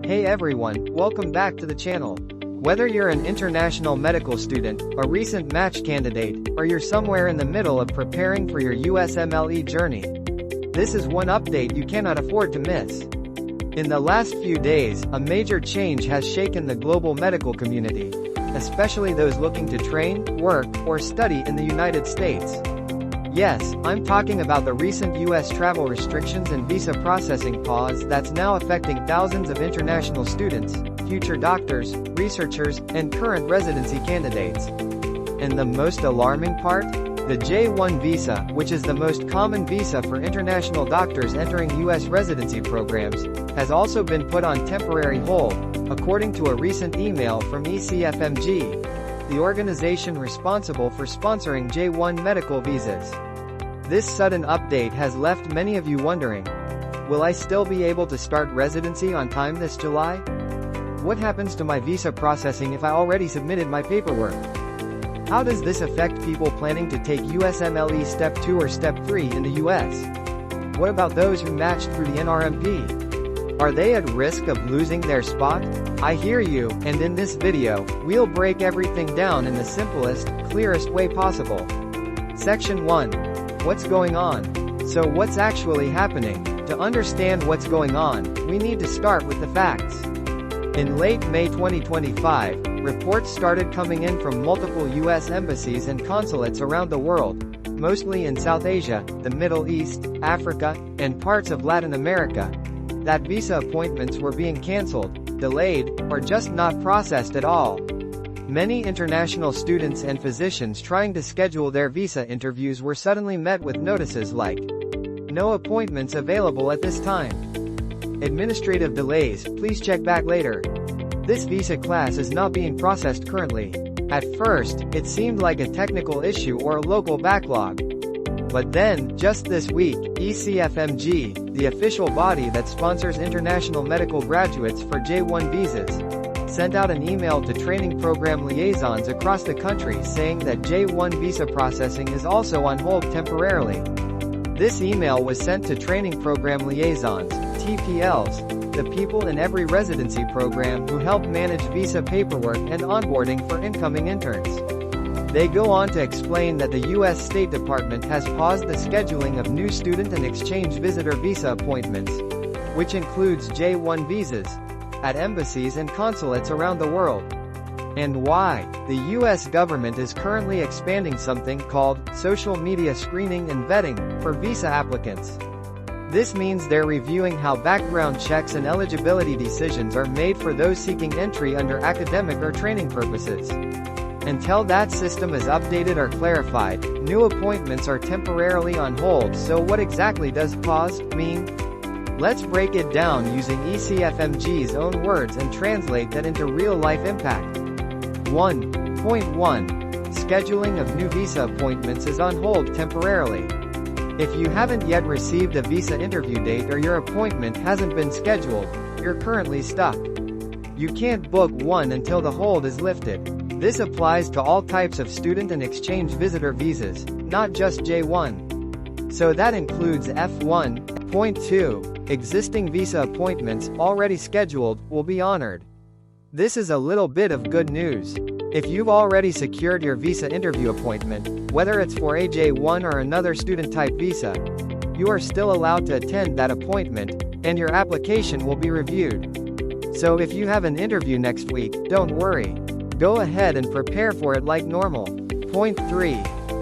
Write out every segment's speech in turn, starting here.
Hey everyone, welcome back to the channel. Whether you're an international medical student, a recent match candidate, or you're somewhere in the middle of preparing for your USMLE journey, this is one update you cannot afford to miss. In the last few days, a major change has shaken the global medical community, especially those looking to train, work, or study in the United States. Yes, I'm talking about the recent U.S. travel restrictions and visa processing pause that's now affecting thousands of international students, future doctors, researchers, and current residency candidates. And the most alarming part? The J-1 visa, which is the most common visa for international doctors entering U.S. residency programs, has also been put on temporary hold, according to a recent email from ECFMG, the organization responsible for sponsoring J-1 medical visas. This sudden update has left many of you wondering, will I still be able to start residency on time this July? What happens to my visa processing if I already submitted my paperwork? How does this affect people planning to take USMLE Step 2 or Step 3 in the US? What about those who matched through the NRMP? Are they at risk of losing their spot? I hear you, and in this video, we'll break everything down in the simplest, clearest way possible. Section 1. What's going on? So what's actually happening? To understand what's going on, we need to start with the facts. In late May 2025, reports started coming in from multiple U.S. embassies and consulates around the world, mostly in South Asia, the Middle East, Africa, and parts of Latin America, that visa appointments were being cancelled, delayed, or just not processed at all. Many international students and physicians trying to schedule their visa interviews were suddenly met with notices like, "No appointments available at this time. Administrative delays, please check back later. This visa class is not being processed currently." At first, it seemed like a technical issue or a local backlog. But then, just this week, ECFMG, the official body that sponsors international medical graduates for J-1 visas, sent out an email to training program liaisons across the country saying that J-1 visa processing is also on hold temporarily. This email was sent to training program liaisons, TPLs, the people in every residency program who help manage visa paperwork and onboarding for incoming interns. They go on to explain that the U.S. State Department has paused the scheduling of new student and exchange visitor visa appointments, which includes J-1 visas, at embassies and consulates around the world. And why? The U.S. government is currently expanding something called social media screening and vetting for visa applicants. This means they're reviewing how background checks and eligibility decisions are made for those seeking entry under academic or training purposes. Until that system is updated or clarified, new appointments are temporarily on hold. So what exactly does pause mean? Let's break it down using ECFMG's own words and translate that into real-life impact. 1.1. Scheduling of new visa appointments is on hold temporarily. If you haven't yet received a visa interview date or your appointment hasn't been scheduled, you're currently stuck. You can't book one until the hold is lifted. This applies to all types of student and exchange visitor visas, not just J-1. So that includes F1.2. Existing visa appointments, already scheduled, will be honored. This is a little bit of good news. If you've already secured your visa interview appointment, whether it's for a J-1 or another student-type visa, you are still allowed to attend that appointment, and your application will be reviewed. So if you have an interview next week, don't worry. Go ahead and prepare for it like normal. Point 3.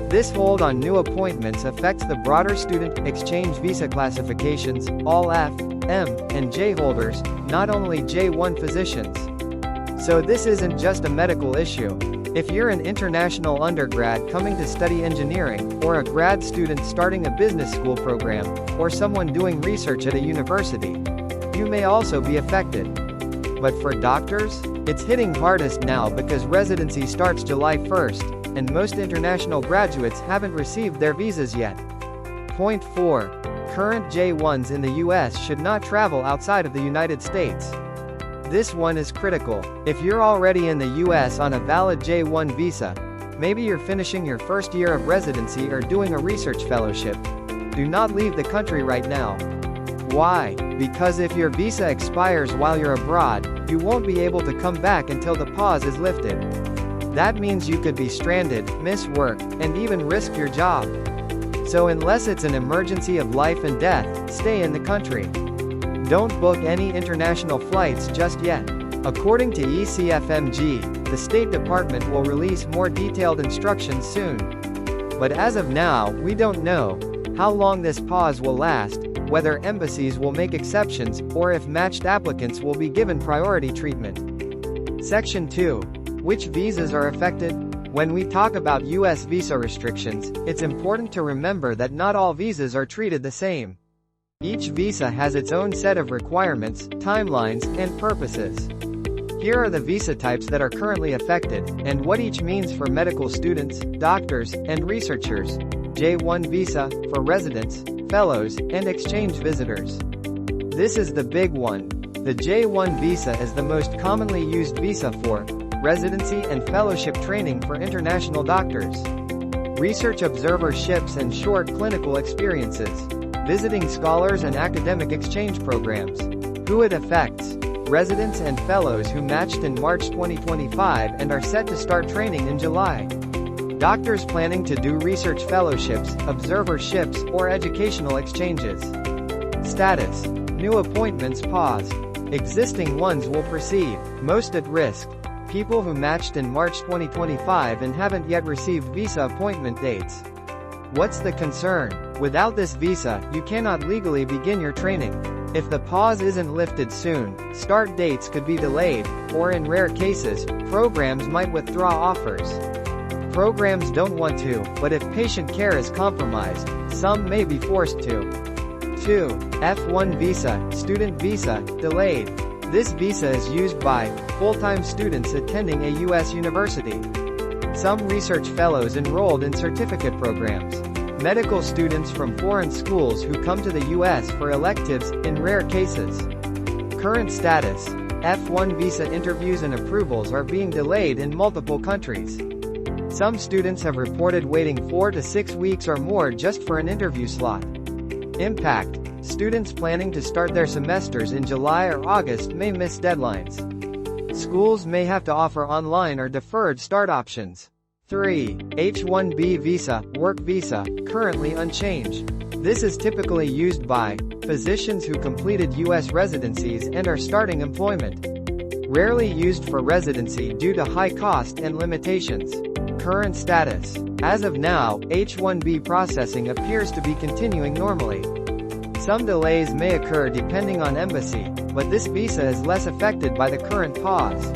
This hold on new appointments affects the broader student exchange visa classifications, all F, M, and J holders, not only J-1 physicians. So this isn't just a medical issue. If you're an international undergrad coming to study engineering, or a grad student starting a business school program, or someone doing research at a university, you may also be affected. But for doctors, it's hitting hardest now because residency starts July 1st, and most international graduates haven't received their visas yet. Point 4. Current J-1s in the US should not travel outside of the United States. This one is critical. If you're already in the US on a valid J-1 visa, maybe you're finishing your first year of residency or doing a research fellowship, do not leave the country right now. Why? Because if your visa expires while you're abroad, you won't be able to come back until the pause is lifted. That means you could be stranded, miss work, and even risk your job. So unless it's an emergency of life and death, stay in the country. Don't book any international flights just yet. According to ECFMG, the State Department will release more detailed instructions soon. But as of now, we don't know how long this pause will last, whether embassies will make exceptions, or if matched applicants will be given priority treatment. Section 2. Which visas are affected? When we talk about U.S. visa restrictions, it's important to remember that not all visas are treated the same. Each visa has its own set of requirements, timelines, and purposes. Here are the visa types that are currently affected, and what each means for medical students, doctors, and researchers. J-1 visa, for residents, fellows, and exchange visitors. This is the big one. The J-1 visa is the most commonly used visa for residency and fellowship training for international doctors, research observerships and short clinical experiences, visiting scholars and academic exchange programs. Who it affects: residents and fellows who matched in March 2025 and are set to start training in July. Doctors planning to do research fellowships, observerships, or educational exchanges. Status: new appointments paused. Existing ones will proceed. Most at risk: people who matched in March 2025 and haven't yet received visa appointment dates. What's the concern? Without this visa, you cannot legally begin your training. If the pause isn't lifted soon, start dates could be delayed, or in rare cases, programs might withdraw offers. Programs don't want to, but if patient care is compromised, some may be forced to. 2. F1 visa, student visa, delayed. This visa is used by full-time students attending a U.S. university. Some research fellows enrolled in certificate programs. Medical students from foreign schools who come to the U.S. for electives, in rare cases. Current status: F1 visa interviews and approvals are being delayed in multiple countries. Some students have reported waiting 4 to 6 weeks or more just for an interview slot. Impact: students planning to start their semesters in July or August may miss deadlines. Schools may have to offer online or deferred start options. 3. H-1B visa, work visa, currently unchanged. This is typically used by physicians who completed U.S. residencies and are starting employment. Rarely used for residency due to high cost and limitations. Current status: as of now, H-1B processing appears to be continuing normally. Some delays may occur depending on embassy, but this visa is less affected by the current pause.